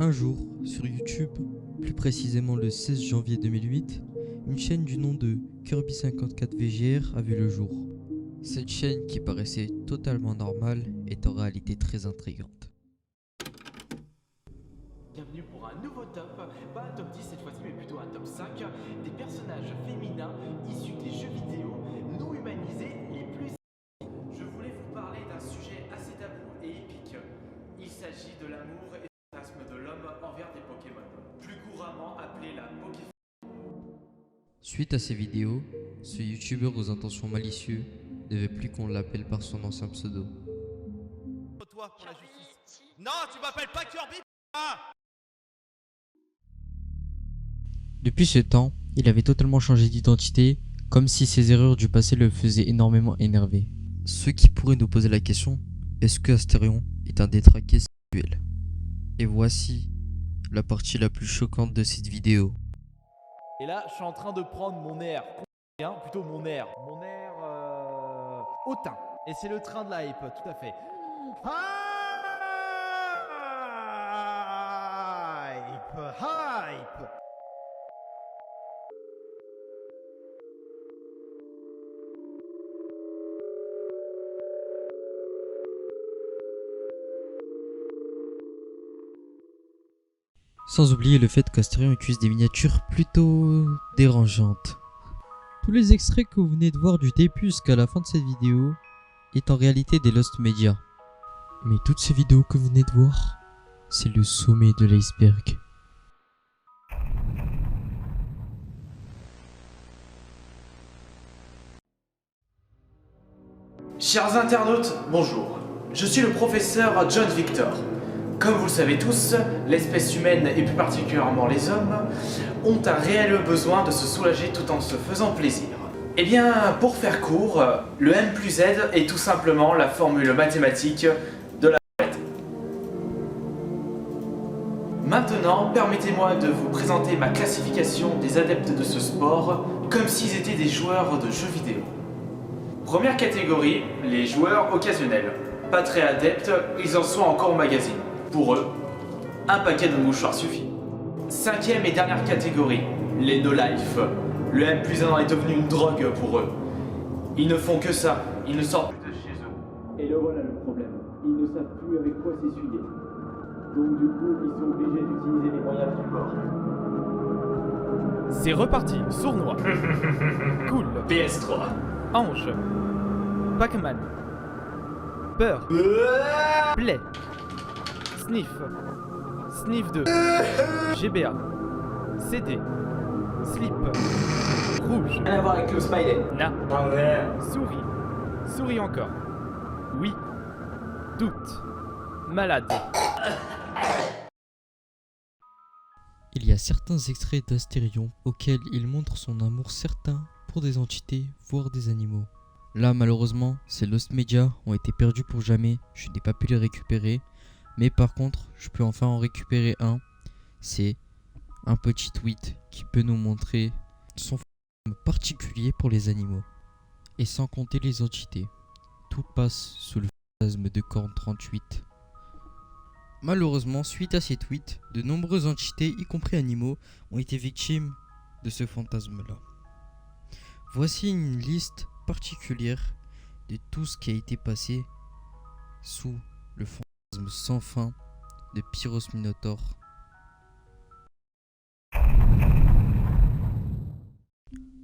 Un jour, sur YouTube, plus précisément le 16 janvier 2008, une chaîne du nom de Kirby54VGR a vu le jour. Cette chaîne qui paraissait totalement normale est en réalité très intrigante. Bienvenue pour un nouveau top, pas un top 10 cette fois-ci mais plutôt un top 5, des personnages féminins issus des jeux vidéo non humanisés les plus... Je voulais vous parler d'un sujet assez tabou et épique. Il s'agit de l'amour et du fantasme de l'homme envers des Pokémon, plus couramment appelé la Poké... Suite à ces vidéos, ce youtubeur aux intentions malicieuses ne veut plus qu'on l'appelle par son ancien pseudo. Toi pour la justice. Non, tu m'appelles pas Kirby. Depuis ce temps, il avait totalement changé d'identité, comme si ses erreurs du passé le faisaient énormément énerver. Ce qui pourrait nous poser la question, est-ce que Astérion est un détraqué sexuel? Et voici la partie la plus choquante de cette vidéo. Et là, je suis en train de prendre mon air, plutôt mon air hautain. Et c'est le train de la hype, tout à fait. Hype. Sans oublier le fait qu'Astérion utilise des miniatures plutôt dérangeantes. Tous les extraits que vous venez de voir du début jusqu'à la fin de cette vidéo est en réalité des Lost Media. Mais toutes ces vidéos que vous venez de voir, c'est le sommet de l'iceberg. Chers internautes, bonjour. Je suis le professeur John Victor. Comme vous le savez tous, l'espèce humaine et plus particulièrement les hommes ont un réel besoin de se soulager tout en se faisant plaisir. Eh bien, pour faire court, le M plus Z est tout simplement la formule mathématique de la fête. Maintenant, permettez-moi de vous présenter ma classification des adeptes de ce sport comme s'ils étaient des joueurs de jeux vidéo. Première catégorie, les joueurs occasionnels. Pas très adeptes, ils en sont encore au magazine. Pour eux, un paquet de mouchoirs suffit. Cinquième et dernière catégorie, les no-life. Le M plus 1 est devenu une drogue pour eux. Ils ne font que ça, ils ne sortent plus de chez eux. Et le voilà le problème, ils ne savent plus avec quoi s'essuyer. Donc du coup, ils sont obligés d'utiliser les moyens du bord. C'est reparti, sournois. Cool. PS3. Ange. Pac-Man. Peur. Play. Sniff. Sniff 2. GBA. CD. Slip. Rouge. Rien à voir avec le smiley. Na. Souris. Souris encore. Oui. Doute. Malade. Il y a certains extraits d'Astérion auxquels il montre son amour certain pour des entités, voire des animaux. Là, malheureusement, ces Lost Media ont été perdus pour jamais, je n'ai pas pu les récupérer. Mais par contre, je peux enfin en récupérer un. C'est un petit tweet qui peut nous montrer son fantasme particulier pour les animaux. Et sans compter les entités. Tout passe sous le fantasme de Corne 38. Malheureusement, suite à ces tweets, de nombreuses entités, y compris animaux, ont été victimes de ce fantasme-là. Voici une liste particulière de tout ce qui a été passé sous le fantasme sans fin de Pyros Minotaur.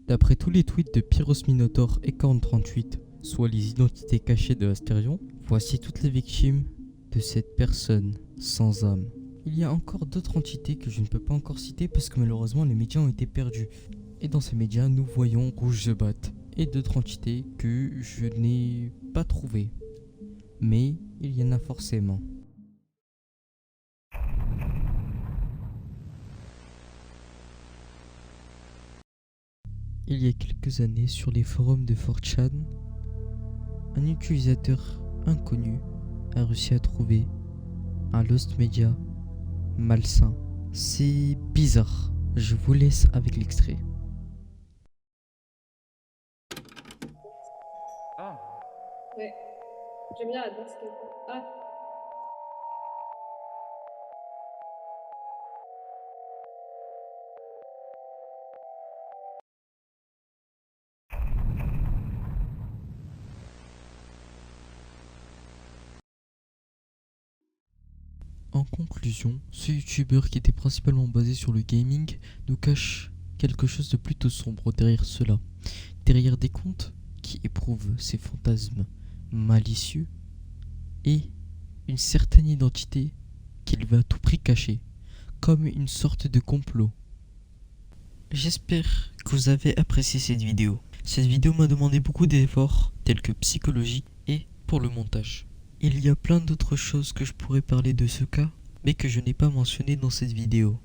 D'après tous les tweets de Pyros Minotaur et Corne 38, soit les identités cachées de Astérion, voici toutes les victimes de cette personne sans âme. Il y a encore d'autres entités que je ne peux pas encore citer parce que malheureusement les médias ont été perdus. Et dans ces médias, nous voyons Rouge the Bat et d'autres entités que je n'ai pas trouvées. Mais il y en a forcément. Il y a quelques années, sur les forums de 4chan, un utilisateur inconnu a réussi à trouver un Lost Media malsain. C'est bizarre. Je vous laisse avec l'extrait. Ah. Ouais. J'aime bien la danse qu'elle fait. Ah. En conclusion, ce youtubeur qui était principalement basé sur le gaming nous cache quelque chose de plutôt sombre derrière cela. Derrière des comptes qui éprouvent ces fantasmes malicieux et une certaine identité qu'il veut à tout prix cacher, comme une sorte de complot. J'espère que vous avez apprécié cette vidéo. Cette vidéo m'a demandé beaucoup d'efforts, tels que psychologique et pour le montage. Il y a plein d'autres choses que je pourrais parler de ce cas, mais que je n'ai pas mentionné dans cette vidéo.